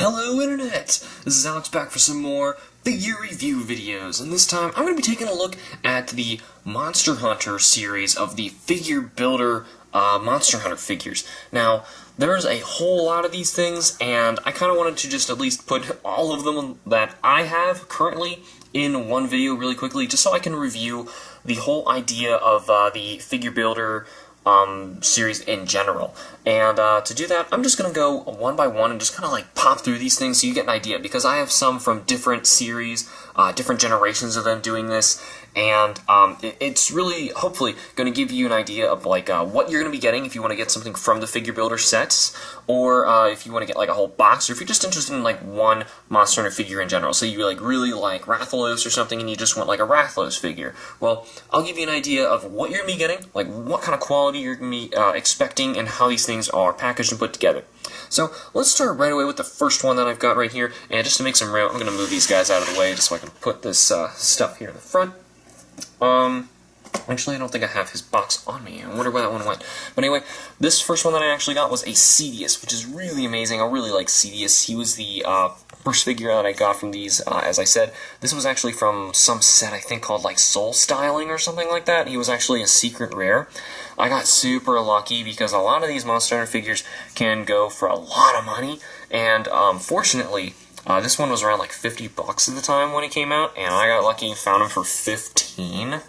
Hello Internet! This is Alex back for some more figure review videos, and this time I'm going to be taking a look at the Monster Hunter series of the Figure Builder Monster Hunter figures. Now, there's a whole lot of these things, and I kind of wanted to just at least put all of them that I have currently in one video really quickly, just so I can review the whole idea of the Figure Builder series in general. And to do that, I'm just going to go one by one and just kind of like pop through these things so you get an idea, because I have some from different series, different generations of them doing this, and it's really, hopefully, going to give you an idea of like what you're going to be getting if you want to get something from the Figure Builder sets, or if you want to get like a whole box, or if you're just interested in like one Monster Hunter figure in general. So you like really like Rathalos or something and you just want like a Rathalos figure. Well, I'll give you an idea of what you're going to be getting, like what kind of quality you're going to be expecting, and how these things are packaged and put together. So let's start right away with the first one that I've got right here, and just to make some room, I'm going to move these guys out of the way just so I can put this stuff here in the front. Actually, I don't think I have his box on me. I wonder where that one went. But anyway, this first one that I actually got was a Cedius, which is really amazing. I really like Cedius. He was the first figure that I got from these, as I said. This was actually from some set, I think, called like Soul Styling or something like that. He was actually a secret rare. I got super lucky because a lot of these Monster Hunter figures can go for a lot of money, and fortunately, this one was around like $50 at the time when it came out, and I got lucky and found him for 15.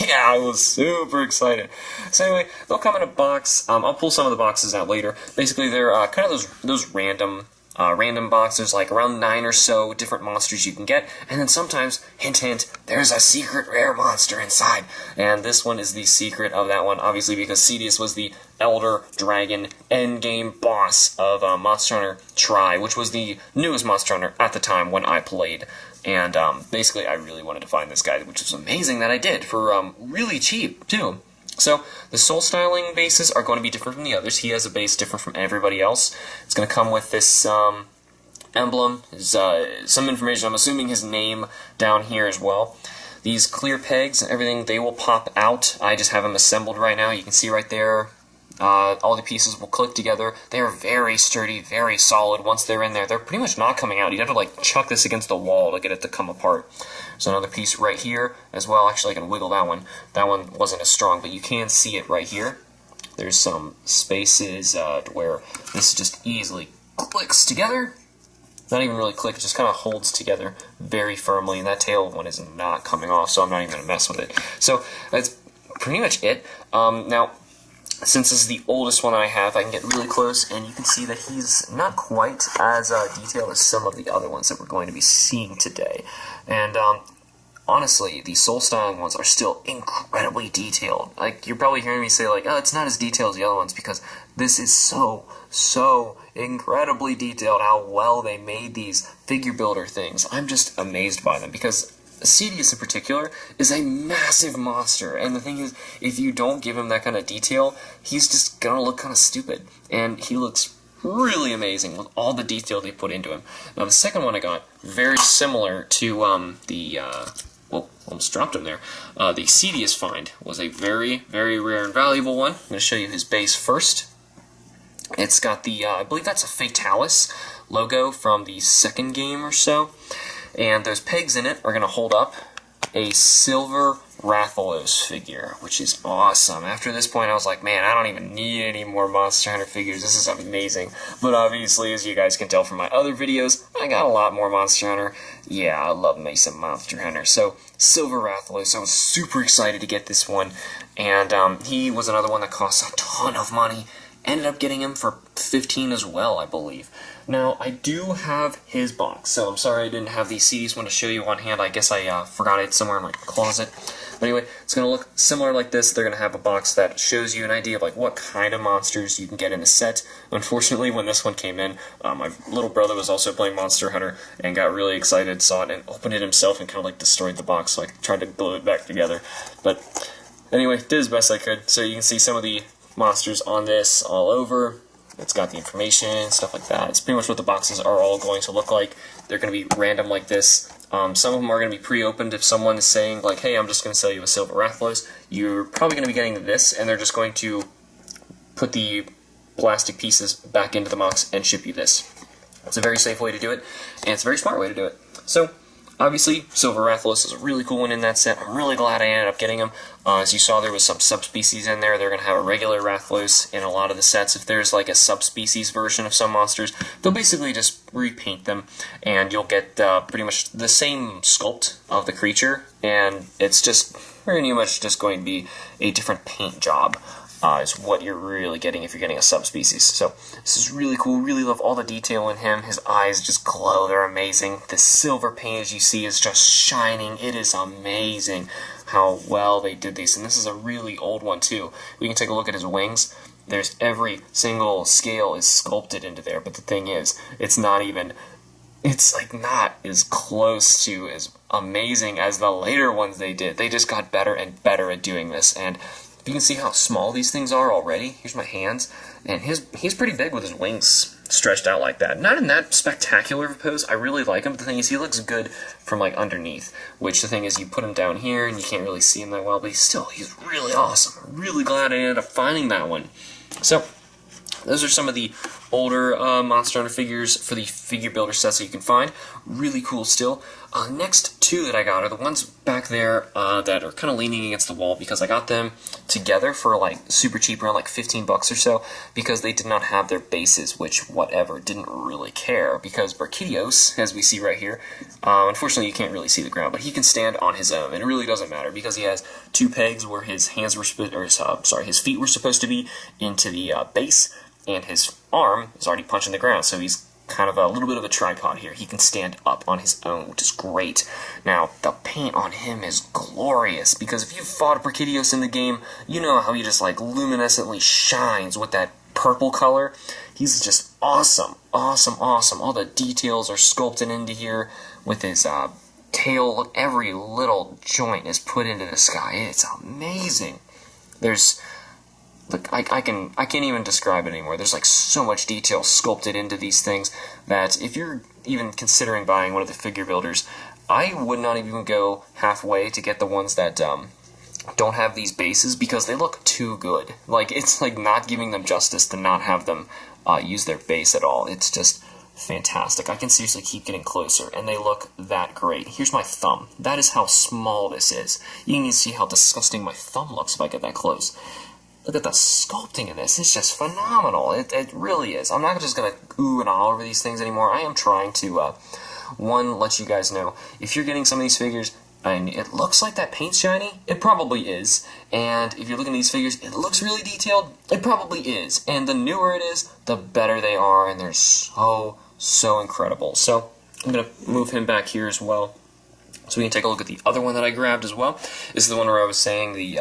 Yeah, I was super excited. So anyway, they'll come in a box. I'll pull some of the boxes out later. Basically, they're kind of those random boxes, like around 9 or so different monsters you can get, and then sometimes, hint hint, there's a secret rare monster inside, and this one is the secret of that one, obviously because Cedius was the Elder Dragon endgame boss of Monster Hunter Tri, which was the newest Monster Hunter at the time when I played, and basically I really wanted to find this guy, which was amazing that I did, for really cheap, too. So, the Soul Styling bases are going to be different from the others. He has a base different from everybody else. It's going to come with this emblem, some information, I'm assuming his name down here as well. These clear pegs and everything, they will pop out. I just have them assembled right now. You can see right there, all the pieces will click together. They are very sturdy, very solid. Once they're in there, they're pretty much not coming out. You'd have to like chuck this against the wall to get it to come apart. So another piece right here as well. Actually, I can wiggle that one. That one wasn't as strong, but you can see it right here. There's some spaces where this just easily clicks together. Not even really click, it just kind of holds together very firmly, and that tail one is not coming off, so I'm not even going to mess with it. So that's pretty much it. Now, since this is the oldest one I have, I can get really close, and you can see that he's not quite as detailed as some of the other ones that we're going to be seeing today. And honestly, the Soul Styling ones are still incredibly detailed. Like, you're probably hearing me say, like, oh, it's not as detailed as the other ones, because this is so incredibly detailed how well they made these figure builder things. I'm just amazed by them, because Cedius in particular is a massive monster, and the thing is, if you don't give him that kind of detail, he's just gonna look kind of stupid, and he looks really amazing with all the detail they put into him. Now the second one I got, very similar to well, almost dropped him there, the Cedius find was a very, very rare and valuable one. I'm going to show you his base first. It's got the, I believe that's a Fatalis logo from the second game or so. And those pegs in it are going to hold up a silver Rathalos figure, which is awesome. After this point, I was like, man, I don't even need any more Monster Hunter figures. This is amazing. But obviously, as you guys can tell from my other videos, I got a lot more Monster Hunter. Yeah, I love me some Monster Hunter. So, silver Rathalos, I was super excited to get this one. And he was another one that cost a ton of money. Ended up getting him for 15 as well, I believe. Now, I do have his box, so I'm sorry I didn't have the Cedius one to show you on hand. I guess I forgot it somewhere in my closet. But anyway, it's going to look similar like this. They're going to have a box that shows you an idea of like what kind of monsters you can get in the set. Unfortunately, when this one came in, my little brother was also playing Monster Hunter and got really excited, saw it, and opened it himself and kind of like destroyed the box, so I tried to glue it back together. But anyway, did as best I could. So you can see some of the monsters on this all over. It's got the information, stuff like that. It's pretty much what the boxes are all going to look like. They're going to be random like this. Some of them are going to be pre-opened. If someone is saying, like, hey, I'm just going to sell you a silver Rathalos, you're probably going to be getting this, and they're just going to put the plastic pieces back into the box and ship you this. It's a very safe way to do it, and it's a very smart way to do it. So, obviously, Silver Rathalos is a really cool one in that set. I'm really glad I ended up getting them. As you saw, there was some subspecies in there. They're going to have a regular Rathalos in a lot of the sets. If there's like a subspecies version of some monsters, they'll basically just repaint them, and you'll get pretty much the same sculpt of the creature, and it's just pretty much just going to be a different paint job. Is what you're really getting if you're getting a subspecies. So this is really cool. Really love all the detail in him. His eyes just glow. They're amazing. The silver paint, as you see, is just shining. It is amazing how well they did these. And this is a really old one too. We can take a look at his wings. There's every single scale is sculpted into there. But the thing is, it's not as close to as amazing as the later ones they did. They just got better and better at doing this. And you can see how small these things are already. Here's my hands, and he's pretty big with his wings stretched out like that. Not in that spectacular of a pose. I really like him, but the thing is, he looks good from like underneath, which the thing is, you put him down here, and you can't really see him that well, but he's really awesome. I'm really glad I ended up finding that one. So, those are some of the older Monster Hunter figures for the figure builder sets that you can find. Really cool still. Next two that I got are the ones back there that are kind of leaning against the wall, because I got them together for like super cheap, around like 15 bucks or so, because they did not have their bases, which whatever, didn't really care, because Brachydios, as we see right here, unfortunately you can't really see the ground, but he can stand on his own, and it really doesn't matter, because he has two pegs where his hands were his feet were supposed to be into the base, and his arm is already punching the ground, so he's kind of a little bit of a tripod here. He can stand up on his own, which is great. Now, the paint on him is glorious, because if you've fought Brachydios in the game, you know how he just like luminescently shines with that purple color. He's just awesome, awesome, awesome. All the details are sculpted into here with his tail. Look, every little joint is put into this guy. It's amazing. Look, I can't even describe it anymore. There's like so much detail sculpted into these things that if you're even considering buying one of the figure builders, I would not even go halfway to get the ones that don't have these bases, because they look too good. Like, it's like not giving them justice to not have them use their base at all. It's just fantastic. I can seriously keep getting closer, and they look that great. Here's my thumb. That is how small this is. You can even see how disgusting my thumb looks if I get that close. Look at the sculpting in this. It's just phenomenal. It really is. I'm not just going to ooh and ah over these things anymore. I am trying to, one, let you guys know, if you're getting some of these figures and it looks like that paint's shiny, it probably is. And if you're looking at these figures, it looks really detailed, it probably is. And the newer it is, the better they are, and they're so, so incredible. So, I'm going to move him back here as well, so we can take a look at the other one that I grabbed as well. This is the one where I was saying the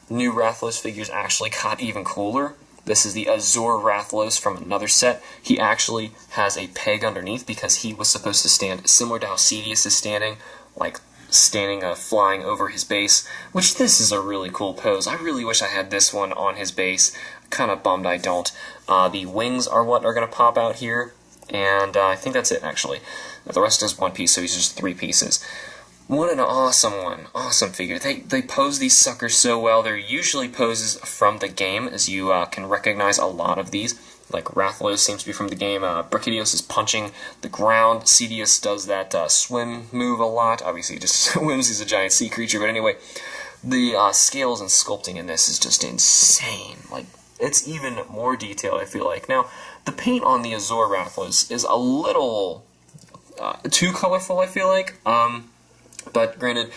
new Rathalos figures actually got even cooler. This is the Azure Rathalos from another set. He actually has a peg underneath, because he was supposed to stand similar to how Cedius is standing, like standing flying over his base, which this is a really cool pose. I really wish I had this one on his base. Kind of bummed I don't. The wings are what are going to pop out here, and I think that's it actually. The rest is one piece, so he's just three pieces. What an awesome one. Awesome figure. They pose these suckers so well. They're usually poses from the game, as you can recognize a lot of these. Like Rathalos seems to be from the game. Brachydios is punching the ground. Cedius does that swim move a lot. Obviously he just swims. He's a giant sea creature. But anyway, the scales and sculpting in this is just insane. Like, it's even more detailed, I feel like. Now, the paint on the Azure Rathalos is a little too colorful, I feel like. But granted,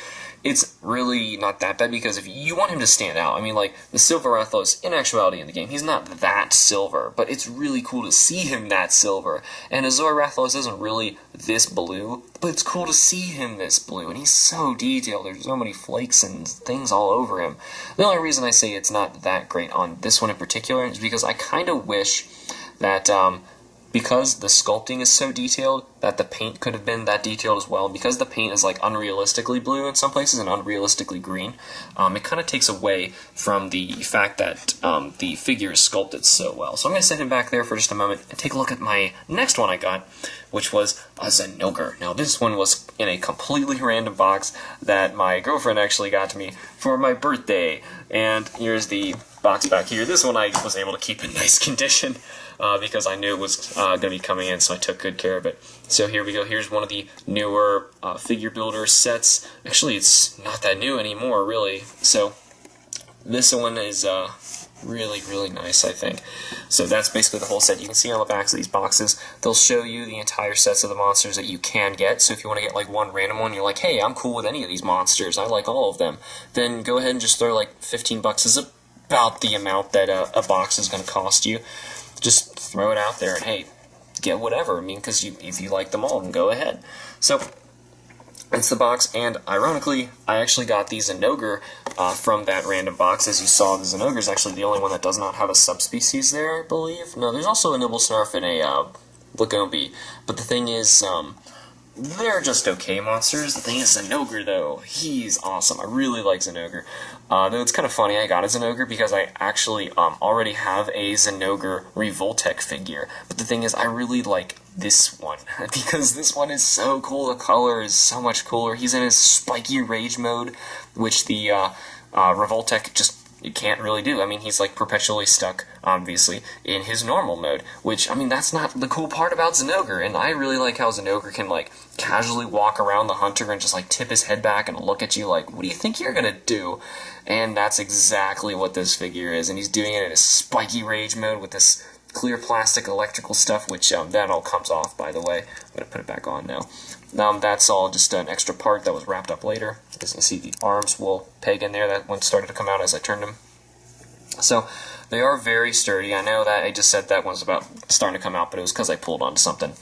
it's really not that bad, because if you want him to stand out, I mean, like, the Silver Rathalos, in actuality in the game, he's not that silver, but it's really cool to see him that silver. And Azure Rathalos isn't really this blue, but it's cool to see him this blue, and he's so detailed. There's so many flakes and things all over him. The only reason I say it's not that great on this one in particular is because I kind of wish that, because the sculpting is so detailed, that the paint could have been that detailed as well. Because the paint is like unrealistically blue in some places and unrealistically green, it kind of takes away from the fact that the figure is sculpted so well. So I'm going to set him back there for just a moment and take a look at my next one I got, which was a Zinogre. Now this one was in a completely random box that my girlfriend actually got to me for my birthday. And here's the box back here. This one I was able to keep in nice condition because I knew it was going to be coming in, so I took good care of it. So here we go. Here's one of the newer figure builder sets. Actually, it's not that new anymore, really. So this one is really, really nice, I think. So that's basically the whole set. You can see on the backs of these boxes, they'll show you the entire sets of the monsters that you can get. So if you want to get like one random one, you're like, hey, I'm cool with any of these monsters, I like all of them, then go ahead and just throw like 15 bucks is about the amount that a box is going to cost you. Just throw it out there and hey, get whatever. I mean, because if you like them all, then go ahead. So it's the box, and ironically, I actually got the Zinogre from that random box. As you saw, the Zinogre is actually the only one that does not have a subspecies there, I believe. No, there's also a Nibblesnarf and a Lagombi. But the thing is, they're just okay monsters. The thing is, Zinogre, though, he's awesome. I really like Zinogre. Though it's kind of funny, I got a Zinogre because I actually already have a Zinogre Revoltech figure. But the thing is, I really like this one because this one is so cool. The color is so much cooler. He's in his spiky rage mode, which the Revoltech just can't really do. I mean, he's like perpetually stuck, obviously, in his normal mode, which, I mean, that's not the cool part about Zinogre, and I really like how Zinogre can, like, casually walk around the hunter and just, like, tip his head back and look at you like, what do you think you're gonna do? And that's exactly what this figure is, and he's doing it in a spiky rage mode with this clear plastic electrical stuff, which, that all comes off, by the way. I'm gonna put it back on now. That's all just an extra part that was wrapped up later. As you can see, the arms will peg in there. That one started to come out as I turned them. So they are very sturdy. I know that I just said that one's about starting to come out, but it was because I pulled onto something.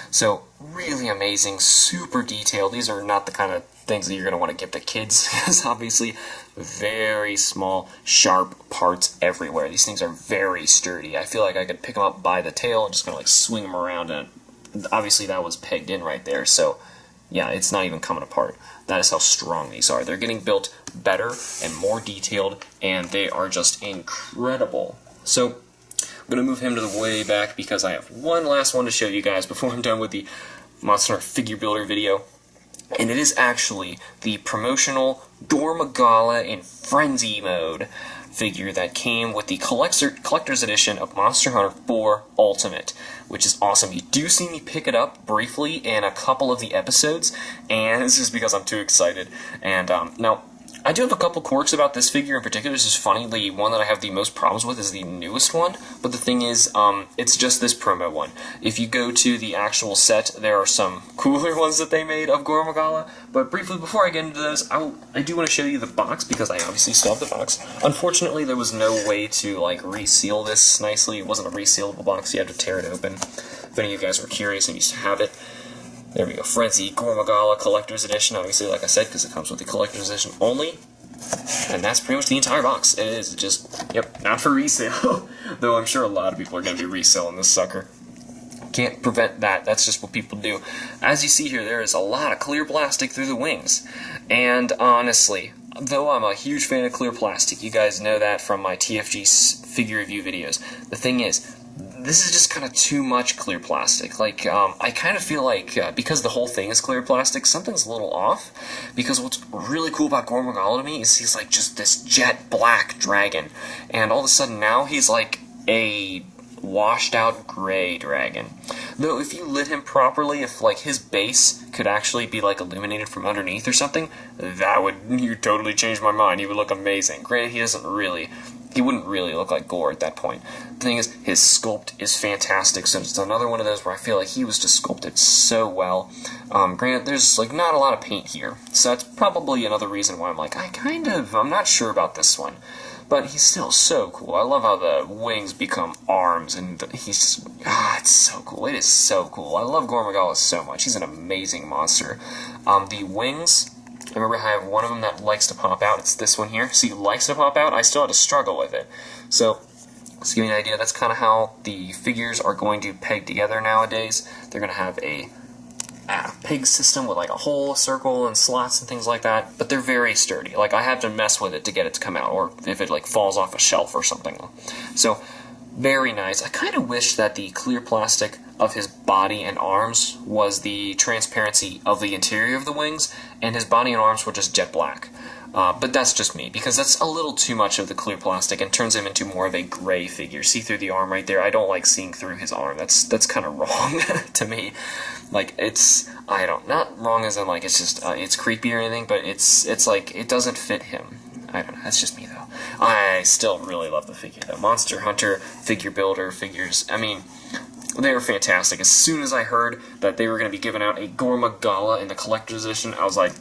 So really amazing, super detailed. These are not the kind of things that you're going to want to give to kids, because obviously very small, sharp parts everywhere. These things are very sturdy. I feel like I could pick them up by the tail and just kind of like swing them around, and obviously that was pegged in right there, so yeah, it's not even coming apart. That is how strong these are. They're getting built better and more detailed, and they are just incredible. So I'm going to move him to the way back because I have one last one to show you guys before I'm done with the Monster figure builder video. And it is actually the promotional Gormagala in Frenzy mode figure that came with the collector's edition of Monster Hunter 4 Ultimate, which is awesome. You do see me pick it up briefly in a couple of the episodes, and this is because I'm too excited. And now, I do have a couple quirks about this figure in particular. This is funny. The one that I have the most problems with is the newest one, but the thing is, it's just this promo one. If you go to the actual set, there are some cooler ones that they made of Gormagala, but briefly, before I get into those, I do want to show you the box, because I obviously still have the box. Unfortunately, there was no way to, like, reseal this nicely. It wasn't a resealable box. You had to tear it open. If any of you guys were curious and used to have it. There we go, Frenzy Gormagala Collector's Edition, obviously, like I said, because it comes with the Collector's Edition only. And that's pretty much the entire box. It is just, yep, not for resale. Though I'm sure a lot of people are going to be reselling this sucker. Can't prevent that. That's just what people do. As you see here, there is a lot of clear plastic through the wings. And honestly, though I'm a huge fan of clear plastic, you guys know that from my TFG figure review videos, the thing is, this is just kind of too much clear plastic. Like, I kind of feel like, because the whole thing is clear plastic, something's a little off. Because what's really cool about Gormagala to me is he's like just this jet black dragon. And all of a sudden now he's like a washed out gray dragon. Though if you lit him properly, if like his base could actually be like illuminated from underneath or something, that would totally change my mind. He would look amazing. Granted, he wouldn't really look like Gore at that point. The thing is, his sculpt is fantastic, so it's another one of those where I feel like he was just sculpted so well. Granted, there's like not a lot of paint here, so that's probably another reason why I'm like, I'm not sure about this one. But he's still so cool. I love how the wings become arms, and he's just, it's so cool. It is so cool. I love Gormagala so much. He's an amazing monster. The wings, I remember I have one of them that likes to pop out. It's this one here. See, it likes to pop out. I still had to struggle with it. So, to give you an idea, that's kind of how the figures are going to peg together nowadays. They're going to have a peg system with like a whole circle and slots and things like that, but they're very sturdy. Like, I have to mess with it to get it to come out, or if it like falls off a shelf or something. So, very nice. I kind of wish that the clear plastic of his body and arms was the transparency of the interior of the wings, and his body and arms were just jet black. But that's just me, because that's a little too much of the clear plastic and turns him into more of a gray figure. See through the arm right there? I don't like seeing through his arm. That's kind of wrong to me. Like, it's, I don't, not wrong as in like it's just, it's creepy or anything, but it's like, it doesn't fit him. I don't know, that's just me though. I still really love the figure though. Monster Hunter, figure builder, figures, I mean, they were fantastic. As soon as I heard that they were going to be giving out a Gorma Gala in the collector's edition, I was like,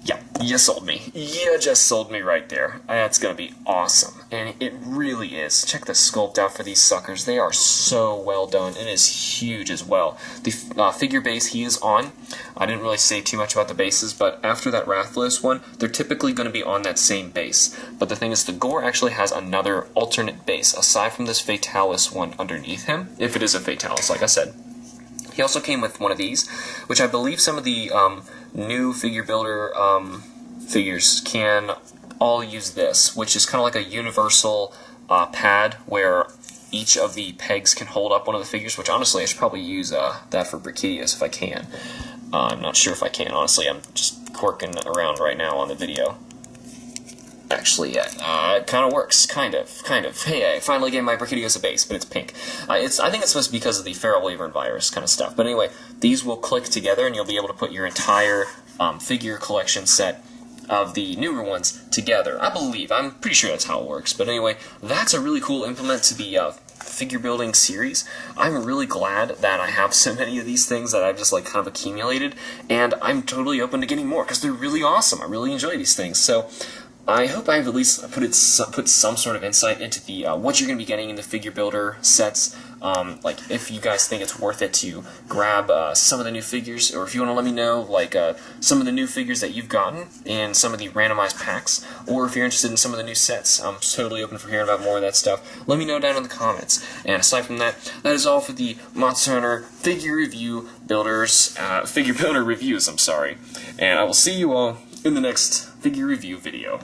yeah, you sold me. You just sold me right there. That's going to be awesome. And it really is. Check the sculpt out for these suckers. They are so well done. It is huge as well. The figure base he is on, I didn't really say too much about the bases, but after that Rathalos one, they're typically going to be on that same base. But the thing is, the Gore actually has another alternate base, aside from this Fatalis one underneath him, if it is a Fatalis, like I said. He also came with one of these, which I believe some of the new figure builder figures can all use this, which is kind of like a universal pad where each of the pegs can hold up one of the figures, which honestly I should probably use that for Brachidius if I can. I'm not sure if I can, honestly. I'm just quirking around right now on the video. Actually, yeah, it kind of works, kind of. Hey, I finally gave my Brachidius a base, but it's pink. I think it's supposed to be because of the feral wyvern virus kind of stuff. But anyway, these will click together, and you'll be able to put your entire figure collection set of the newer ones together. I'm pretty sure that's how it works. But anyway, that's a really cool implement to the figure building series. I'm really glad that I have so many of these things that I've just like kind of accumulated, and I'm totally open to getting more because they're really awesome. I really enjoy these things. So I hope I've at least put some sort of insight into the what you're going to be getting in the figure builder sets. Like, if you guys think it's worth it to grab some of the new figures, or if you want to let me know like some of the new figures that you've gotten in some of the randomized packs, or if you're interested in some of the new sets. I'm totally open for hearing about more of that stuff. Let me know down in the comments. And aside from that, that is all for the Monster Hunter figure builder reviews. I'm sorry, and I will see you all in the next figure review video.